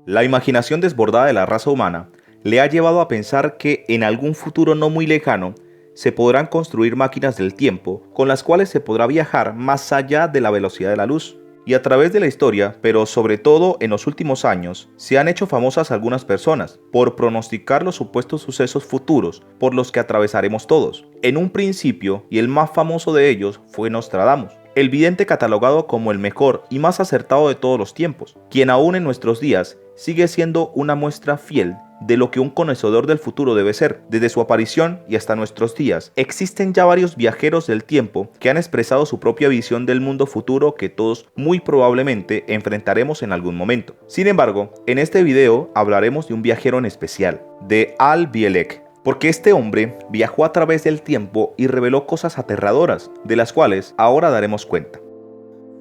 La imaginación desbordada de la raza humana le ha llevado a pensar que en algún futuro no muy lejano se podrán construir máquinas del tiempo con las cuales se podrá viajar más allá de la velocidad de la luz. Y a través de la historia, pero sobre todo en los últimos años, se han hecho famosas algunas personas por pronosticar los supuestos sucesos futuros por los que atravesaremos todos. En un principio, y el más famoso de ellos fue Nostradamus, el vidente catalogado como el mejor y más acertado de todos los tiempos, quien aún en nuestros días sigue siendo una muestra fiel de lo que un conocedor del futuro debe ser. Desde su aparición y hasta nuestros días, existen ya varios viajeros del tiempo que han expresado su propia visión del mundo futuro que todos muy probablemente enfrentaremos en algún momento. Sin embargo, en este video hablaremos de un viajero en especial, de Al Bielek, porque este hombre viajó a través del tiempo y reveló cosas aterradoras, de las cuales ahora daremos cuenta.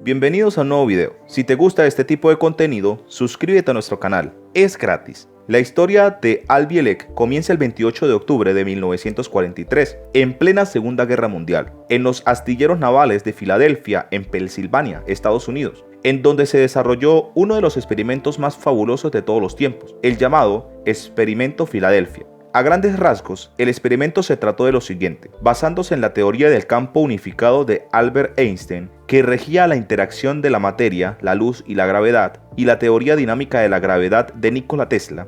Bienvenidos a un nuevo video. Si te gusta este tipo de contenido, suscríbete a nuestro canal, es gratis. La historia de Al Bielek comienza el 28 de octubre de 1943, en plena Segunda Guerra Mundial, en los astilleros navales de Filadelfia, en Pensilvania, Estados Unidos, en donde se desarrolló uno de los experimentos más fabulosos de todos los tiempos, el llamado Experimento Filadelfia. A grandes rasgos, el experimento se trató de lo siguiente, basándose en la teoría del campo unificado de Albert Einstein, que regía la interacción de la materia, la luz y la gravedad, y la teoría dinámica de la gravedad de Nikola Tesla.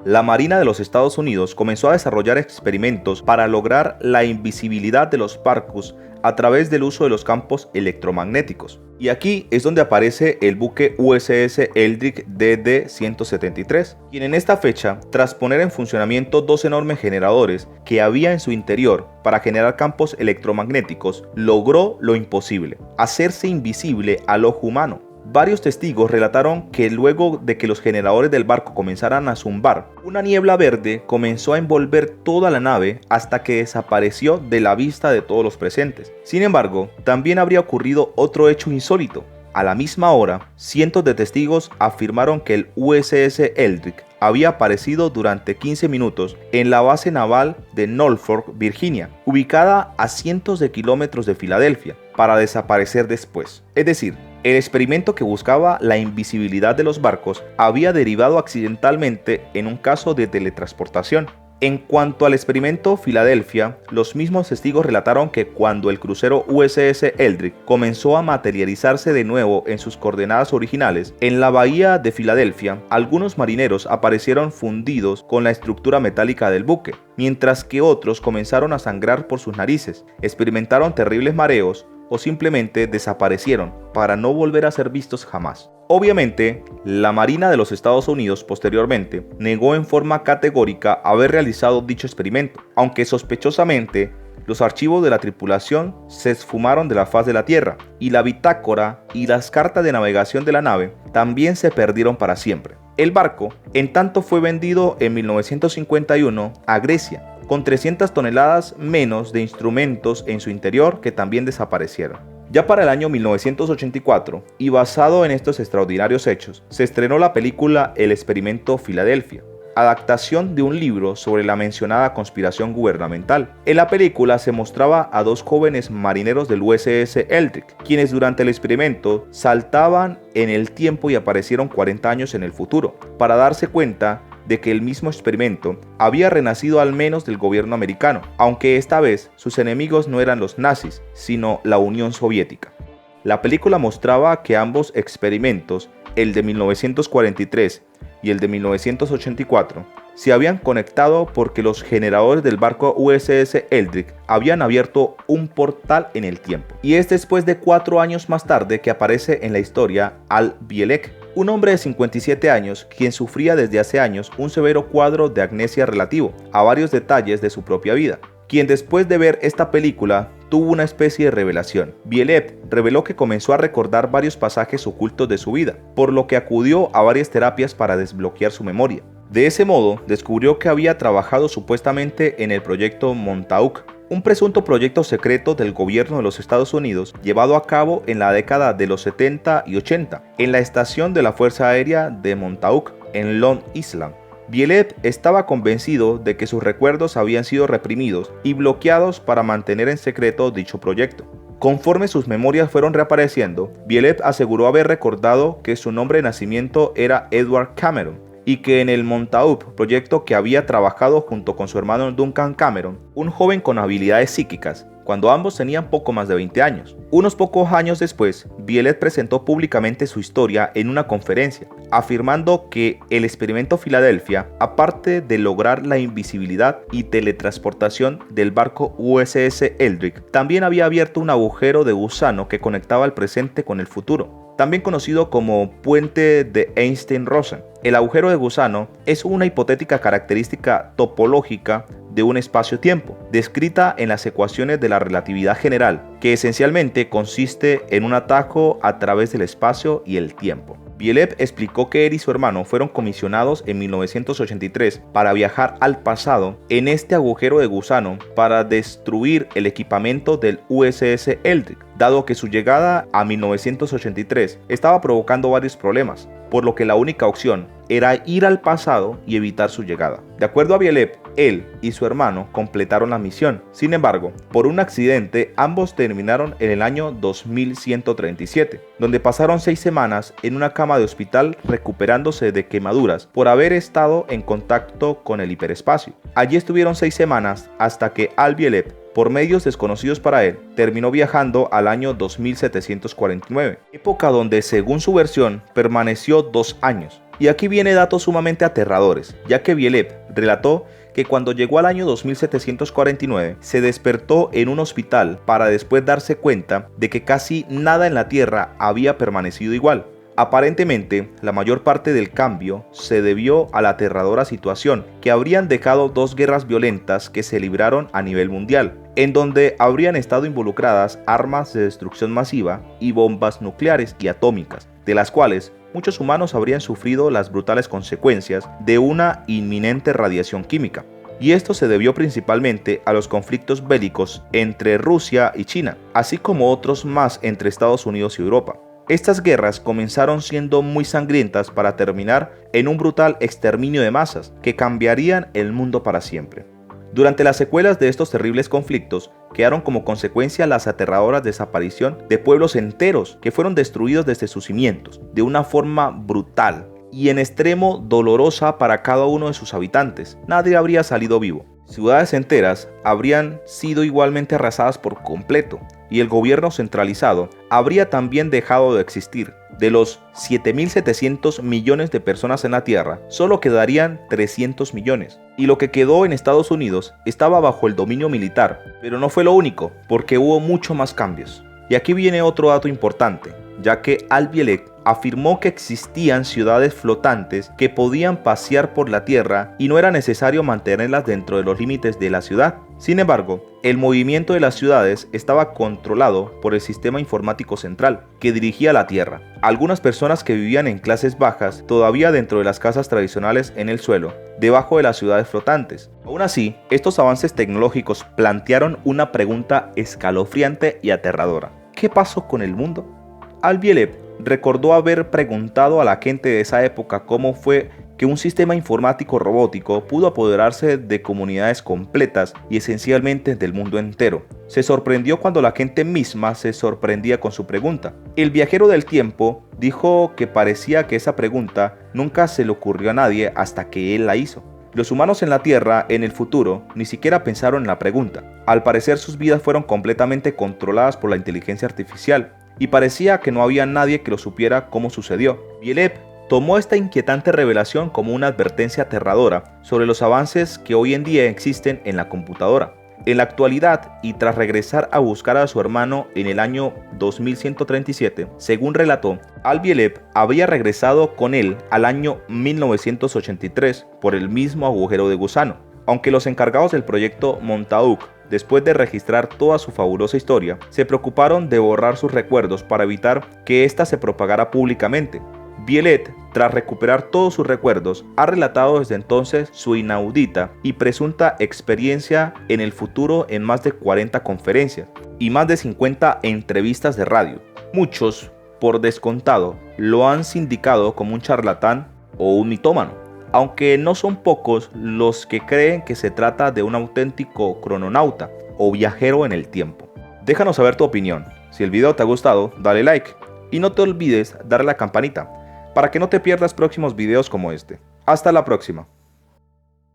La Marina de los Estados Unidos comenzó a desarrollar experimentos para lograr la invisibilidad de los barcos a través del uso de los campos electromagnéticos. Y aquí es donde aparece el buque USS Eldridge DD-173, quien en esta fecha, tras poner en funcionamiento dos enormes generadores que había en su interior para generar campos electromagnéticos, logró lo imposible, hacerse invisible al ojo humano. Varios testigos relataron que luego de que los generadores del barco comenzaran a zumbar, una niebla verde comenzó a envolver toda la nave hasta que desapareció de la vista de todos los presentes. Sin embargo, también habría ocurrido otro hecho insólito. A la misma hora, cientos de testigos afirmaron que el USS Eldridge había aparecido durante 15 minutos en la base naval de Norfolk, Virginia, ubicada a cientos de kilómetros de Filadelfia, para desaparecer después. Es decir, el experimento que buscaba la invisibilidad de los barcos había derivado accidentalmente en un caso de teletransportación. En cuanto al experimento Filadelfia, los mismos testigos relataron que cuando el crucero USS Eldridge comenzó a materializarse de nuevo en sus coordenadas originales, en la bahía de Filadelfia, algunos marineros aparecieron fundidos con la estructura metálica del buque, mientras que otros comenzaron a sangrar por sus narices, experimentaron terribles mareos o simplemente desaparecieron para no volver a ser vistos jamás. Obviamente, la Marina de los Estados Unidos posteriormente negó en forma categórica haber realizado dicho experimento, aunque sospechosamente los archivos de la tripulación se esfumaron de la faz de la Tierra y la bitácora y las cartas de navegación de la nave también se perdieron para siempre. El barco, en tanto, fue vendido en 1951 a Grecia, con 300 toneladas menos de instrumentos en su interior que también desaparecieron. Ya para el año 1984, y basado en estos extraordinarios hechos, se estrenó la película El Experimento Filadelfia, adaptación de un libro sobre la mencionada conspiración gubernamental. En la película se mostraba a dos jóvenes marineros del USS Eldridge, quienes durante el experimento saltaban en el tiempo y aparecieron 40 años en el futuro, para darse cuenta de que el mismo experimento había renacido al menos del gobierno americano, aunque esta vez sus enemigos no eran los nazis, sino la Unión Soviética. La película mostraba que ambos experimentos, el de 1943 y el de 1984, se habían conectado porque los generadores del barco USS Eldridge habían abierto un portal en el tiempo. Y es después de 4 años más tarde que aparece en la historia Al Bielek, un hombre de 57 años quien sufría desde hace años un severo cuadro de amnesia relativo a varios detalles de su propia vida, quien después de ver esta película tuvo una especie de revelación. Bielek reveló que comenzó a recordar varios pasajes ocultos de su vida, por lo que acudió a varias terapias para desbloquear su memoria. De ese modo, descubrió que había trabajado supuestamente en el proyecto Montauk, un presunto proyecto secreto del gobierno de los Estados Unidos llevado a cabo en la década de los 70 y 80 en la estación de la Fuerza Aérea de Montauk en Long Island. Bielek estaba convencido de que sus recuerdos habían sido reprimidos y bloqueados para mantener en secreto dicho proyecto. Conforme sus memorias fueron reapareciendo, Bielek aseguró haber recordado que su nombre de nacimiento era Edward Cameron y que en el Montauk, proyecto que había trabajado junto con su hermano Duncan Cameron, un joven con habilidades psíquicas, cuando ambos tenían poco más de 20 años. Unos pocos años después, Bielek presentó públicamente su historia en una conferencia, afirmando que el experimento Filadelfia, aparte de lograr la invisibilidad y teletransportación del barco USS Eldrick, también había abierto un agujero de gusano que conectaba el presente con el futuro, también conocido como puente de Einstein-Rosen. El agujero de gusano es una hipotética característica topológica de un espacio-tiempo, descrita en las ecuaciones de la relatividad general, que esencialmente consiste en un atajo a través del espacio y el tiempo. Bielek explicó que él y su hermano fueron comisionados en 1983 para viajar al pasado en este agujero de gusano para destruir el equipamiento del USS Eldrick, dado que su llegada a 1983 estaba provocando varios problemas, por lo que la única opción era ir al pasado y evitar su llegada. De acuerdo a Bielek, él y su hermano completaron la misión. Sin embargo, por un accidente, ambos terminaron en el año 2137, donde pasaron 6 semanas en una cama de hospital recuperándose de quemaduras por haber estado en contacto con el hiperespacio. Allí estuvieron 6 semanas hasta que Al Bielek, por medios desconocidos para él, terminó viajando al año 2749, época donde, según su versión, permaneció 2 años. Y aquí viene datos sumamente aterradores, ya que Bielek relató que cuando llegó al año 2749 se despertó en un hospital para después darse cuenta de que casi nada en la Tierra había permanecido igual. Aparentemente, la mayor parte del cambio se debió a la aterradora situación que habrían dejado 2 guerras violentas que se libraron a nivel mundial, en donde habrían estado involucradas armas de destrucción masiva y bombas nucleares y atómicas, de las cuales muchos humanos habrían sufrido las brutales consecuencias de una inminente radiación química. Y esto se debió principalmente a los conflictos bélicos entre Rusia y China, así como otros más entre Estados Unidos y Europa. Estas guerras comenzaron siendo muy sangrientas para terminar en un brutal exterminio de masas que cambiarían el mundo para siempre. Durante las secuelas de estos terribles conflictos, quedaron como consecuencia las aterradoras desaparición de pueblos enteros que fueron destruidos desde sus cimientos, de una forma brutal y en extremo dolorosa para cada uno de sus habitantes. Nadie habría salido vivo. Ciudades enteras habrían sido igualmente arrasadas por completo y el gobierno centralizado habría también dejado de existir. De los 7.700 millones de personas en la Tierra, solo quedarían 300 millones. Y lo que quedó en Estados Unidos estaba bajo el dominio militar, pero no fue lo único, porque hubo mucho más cambios. Y aquí viene otro dato importante, ya que Al Bielek afirmó que existían ciudades flotantes que podían pasear por la Tierra y no era necesario mantenerlas dentro de los límites de la ciudad. Sin embargo, el movimiento de las ciudades estaba controlado por el sistema informático central que dirigía la Tierra. Algunas personas que vivían en clases bajas todavía dentro de las casas tradicionales en el suelo, debajo de las ciudades flotantes. Aún así, estos avances tecnológicos plantearon una pregunta escalofriante y aterradora. ¿Qué pasó con el mundo? Al Bielek recordó haber preguntado a la gente de esa época cómo fue que un sistema informático robótico pudo apoderarse de comunidades completas y esencialmente del mundo entero. Se sorprendió cuando la gente misma se sorprendía con su pregunta. El viajero del tiempo dijo que parecía que esa pregunta nunca se le ocurrió a nadie hasta que él la hizo. Los humanos en la Tierra, en el futuro, ni siquiera pensaron en la pregunta. Al parecer sus vidas fueron completamente controladas por la inteligencia artificial, y parecía que no había nadie que lo supiera cómo sucedió. Bielek tomó esta inquietante revelación como una advertencia aterradora sobre los avances que hoy en día existen en la computadora. En la actualidad, y tras regresar a buscar a su hermano en el año 2137, según relató, Al Bielek había regresado con él al año 1983 por el mismo agujero de gusano. Aunque los encargados del proyecto Montauk, después de registrar toda su fabulosa historia, se preocuparon de borrar sus recuerdos para evitar que ésta se propagara públicamente. Bielek, tras recuperar todos sus recuerdos, ha relatado desde entonces su inaudita y presunta experiencia en el futuro en más de 40 conferencias y más de 50 entrevistas de radio. Muchos, por descontado, lo han sindicado como un charlatán o un mitómano, aunque no son pocos los que creen que se trata de un auténtico crononauta o viajero en el tiempo. Déjanos saber tu opinión. Si el video te ha gustado, dale like y no te olvides darle a la campanita para que no te pierdas próximos videos como este. Hasta la próxima.